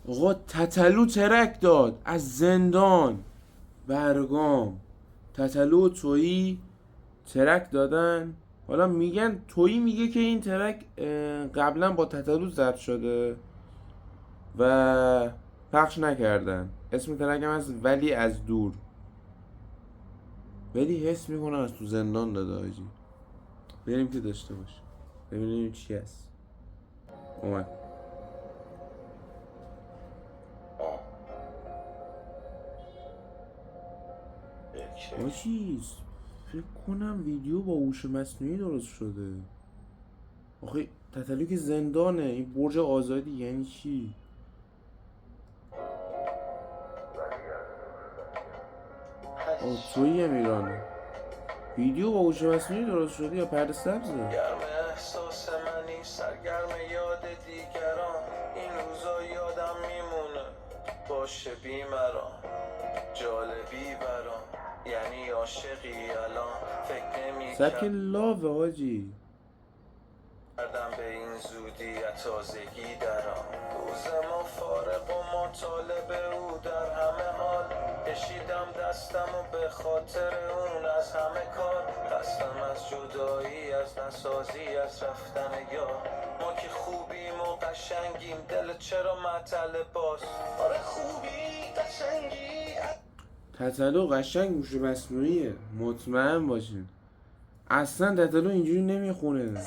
آقا تتلو ترک داد از زندان برگام. تتلو و تویی ترک دادن. حالا میگن تویی میگه که این ترک قبلا با تتلو ضبط شده و پخش نکردن. اسم ترک هم هست ولی از دور. ولی حس میکنم از تو زندان داده آجی. بریم که داشته باش ببینیم چی هست. اومد آجی. فکر کنم ویدیو با هوش مصنوعی درست شده. آخه تتلو که زندانه. این برج آزادی یعنی چی؟ تویی هم ایرانه. ویدیو با هوش مصنوعی درست شده یا پرده سبزه؟ گرم احساس منی سرگرم یاد دیگران این روزا یادم میمونه باشه بیمران جالبی برام یعنی عاشقی الان فکر نمی سبک لاوه آجی. کردم به این زودی تازگی درام روز ما فارق و مطالب او در همه حال کشیدم دستم و به خاطر اون از همه کار خستم از جدایی از نسازی از رفتن یار ما که خوبیم و قشنگیم دل چرا معطل باز آره خوبی قشنگی تتلو قشنگ هوش مصنوعیه مطمئن باشین. اصلا تتلو اینجوری نمیخونه.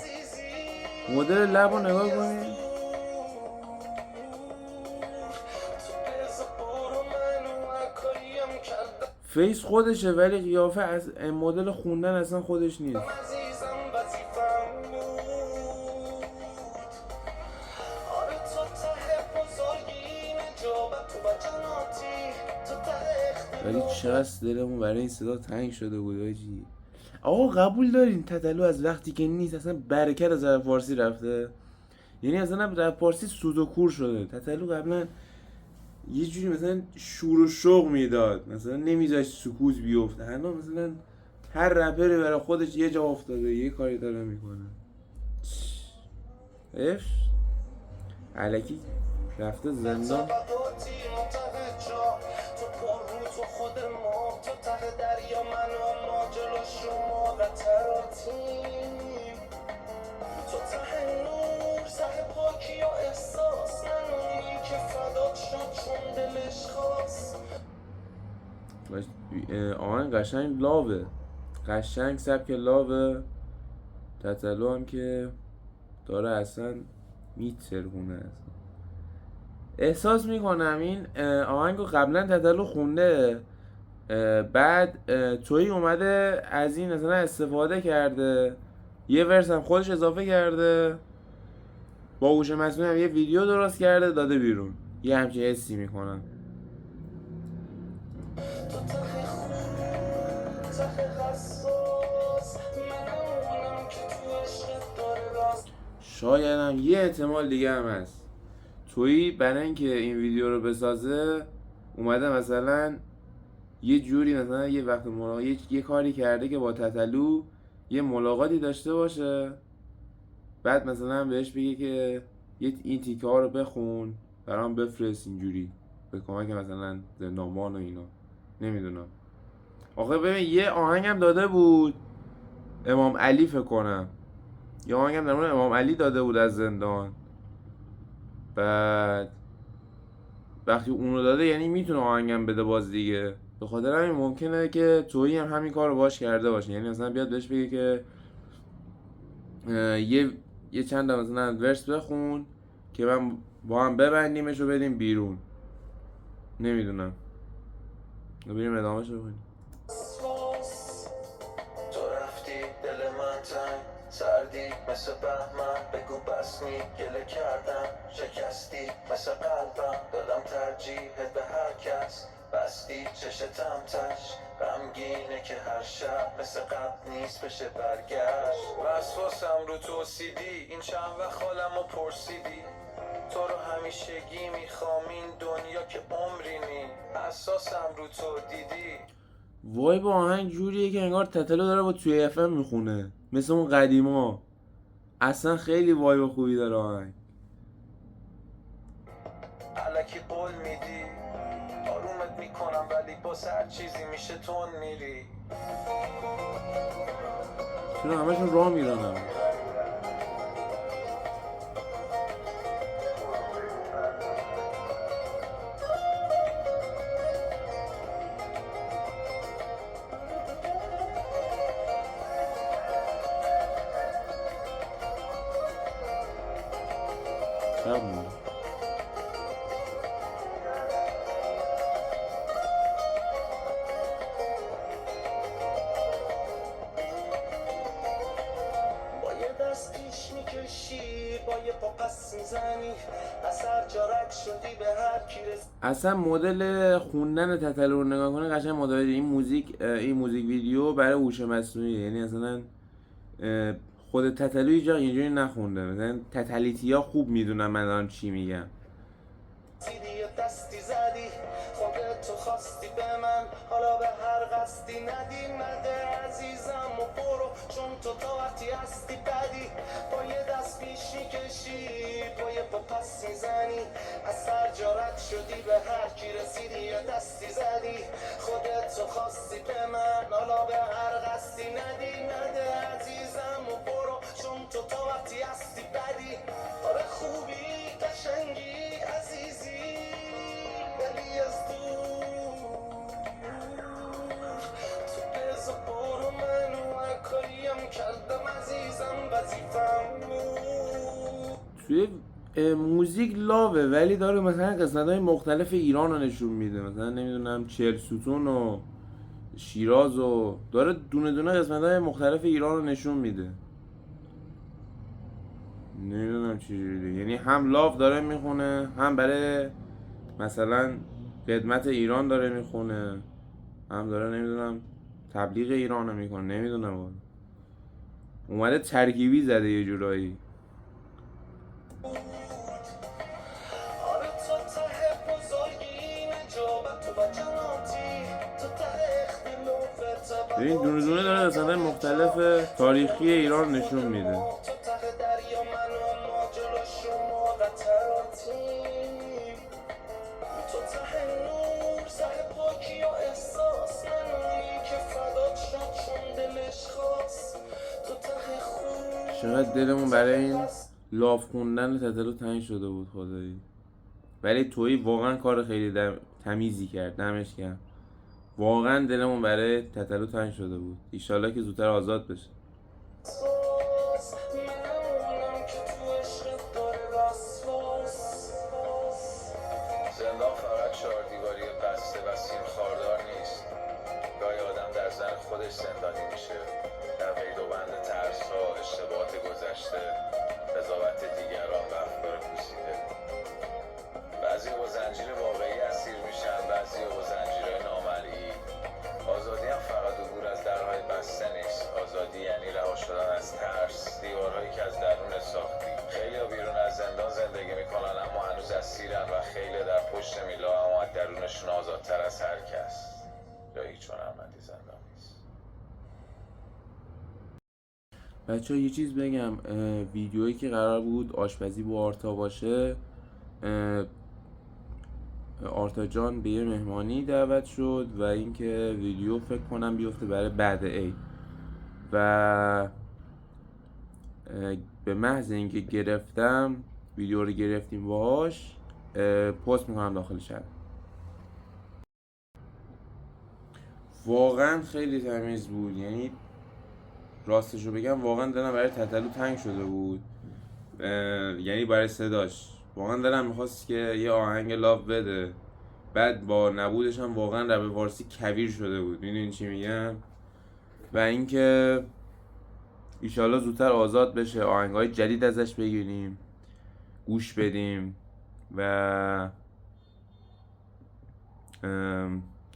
مدل لب رو نگاه کنین. فیس خودشه ولی قیافه از مدل خوندن اصلا خودش نیست. ولی چقدر دلمون برای این صدا تنگ شده بود آجی. آقا قبول دارین تتلو از وقتی که نیست اصلا برکت از رپ فارسی رفته؟ یعنی اصلا رپ فارسی سود و کور شده. تتلو قبلا یه جوری مثلا شور و شوق میداد، مثلا نمیذاشت سکوت بیفته. الان مثلا هر رپری برای خودش یه جا افتاده یه کاری داره میکنه. اف علکی رفته زندان. آهنگ قشنگ لاوه. قشنگ سبک لاوه. تتلو هم که داره اصلا میترگونه اصلا. احساس میکنم این آهنگو قبلا تتلو خونده، بعد توی اومده از این مثلا استفاده کرده، یه ورس هم خودش اضافه کرده، با هوش مصنوعی هم یه ویدیو درست کرده داده بیرون. یه همچین حسی میکنم. شاید هم یه احتمال دیگه هم هست. توی برای اینکه این ویدیو رو بسازه اومده مثلا یه جوری مثلا یه وقت یه کاری کرده که با تتلو یه ملاقاتی داشته باشه، بعد مثلا بهش بگه که این تیکه ها رو بخون برام بفرست اینجوری به کمک مثلا زندانبان و اینا. نمیدونم. آخه ببین یه آهنگم داده بود امام علی فکر کنم. یه آهنگم در مورد امام علی داده بود از زندان. بعد وقتی اونو داده یعنی میتونه آهنگم بده باز دیگه. به خاطر همین ممکنه که تویی هم همین کار رو باش کرده باشه. یعنی مثلا بیاد بهش بگه که یه چند تا مثلا ورس بخون که من با هم ببندیمش و بدیم بیرون. نمیدونم. بریم ادامهش رو کنیم. تو رفتی دل من تنگ سردی مثل بهمن بگو بسنی گله کردم شکستی مثل قلبم دادم ترجیحت به هر کس بستی چشتم تش غمگینه که هر شب مثل قبل نیست بشه برگشت وسواسم رو توسیدی این چند وقت حالم رو پرسیدی تو رو همیشگی میخوام این دنیا که عمری نی اساسم رو تو دیدی. وای با آهنگ جوریه که انگار تتلو داره با توی اف ام میخونه مثل اون قدیما. اصلا خیلی وای با خوبی داره آهنگ. الکی قول میدی آرومت میکنم ولی باز هر چیزی میشه تون میری چرا همشون راه میرانم؟ شب موند. با یه دست پیش میکشی با یه پا پس میزنی اثر جارک شدی به هر کی رسید اصلا مدل خوندن تتلو رو نگاه کنه قشنگ متوجه این موزیک ویدیو برای هوش مصنوعیه. یعنی اصلا خود تتلو هیچ جا اینجوری نخونده. مثلا تتلیتیا خوب میدونم من دارم چی میگم. یه دستی زدی خودت تو خواستی به من حالا به هر قصدی ندی مده عزیزم و برو چون تو تا وقتی هستی بدی با یه دست پیش میکشی با یه پا پس میزنی از سر جارت شدی به هر کی رسیدی یه دستی زدی خودت تو خواستی به من حالا به هر قصدی ندی مده عزیزم و برو چون تو تا وقتی هستی بدی آره خوبی قشنگی عزیزی ولی از دور تو بزا برو منو هر کاریم کردم عزیزم وظیفم بود توی موزیک لاوه ولی داره مثلا قسمت های مختلف ایران رو نشون میده. مثلا نمیدونم چهلستون و شیراز و داره دونه دونه قسمت های مختلف ایران رو نشون میده. نمیدونم چجوری، یعنی هم لاف داره میخونه هم برای مثلا خدمت ایران داره میخونه هم داره نمیدونم تبلیغ ایران رو میکنه. نمیدونم والا اومده ترکیبی زده یه جورایی. آره تو ته بزرگی نجابت تو و جناتی تو ته اختلافت ببین دونه دونه داره مثلا مختلف تاریخی ایران نشون میده. تو ته دریا من و ما جلو شما قطراتیم تو ته نور سه پاکی و احساس من اونی که فدات شد چون دلش خواست تو ته خون چقدر دلمون برای این لاف خوندن تتلو تنگ شده بود خدایی. ولی تویی واقعا کار خیلی تمیزی کرد، دمش کرد. واقعا دلمون برای تتلو تنگ شده بود. ایشالله که زودتر آزاد بشه. احساس منم که تو عشقت داره وسواس زندان فقط چهار دیواری بسته و سیم خاردار نیست گاهی آدم در زن خودش زندانی میشه در قید و بند ترس‌ها اشتباهات گذشته قضاوت دیگران و افکار پوسیده بعضی با زنجیر واقعی اسیر میشن بعضی با زنجیرهای نامرئی آزادی هم فقط عبور از درهای بسته نیست آزادی یعنی رها شدن از ترس دیوارهایی که از درون ساختی خیلی بیرون از زندان زندگی میکنن اما هنوز اسیرن و خیلی در پشت میلا اما از درونشون آزادتر از هر کس یا هیچ هنرمندی زندان نیست بچه ها یه چیز بگم، ویدیویی که قرار بود آشپزی با آرتا باشه، آرتا جان به یه مهمانی دعوت شد و اینکه ویدیو فکر کنم بیفته برای بعد عید و به محض اینکه گرفتم ویدیو رو گرفتیم باهاش پست میکنم داخل شب. واقعا خیلی تمیز بود، یعنی راستشو بگم واقعا دلم برای تتلو تنگ شده بود. یعنی برای صداش واقعا دلم میخواست که یه آهنگ لاف بده. بعد با نبودش هم واقعا رپ فارسی کویر شده بود. میدونین چی میگم؟ و اینکه ایشالله زودتر آزاد بشه، آهنگای جدید ازش بگیریم گوش بدیم و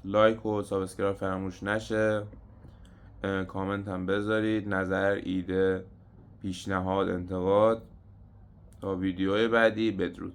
لایک و سابسکرایب فراموش نشه. کامنت هم بذارید، نظر، ایده، پیشنهاد، انتقاد. تا ویدیوهای بعدی، بدرود.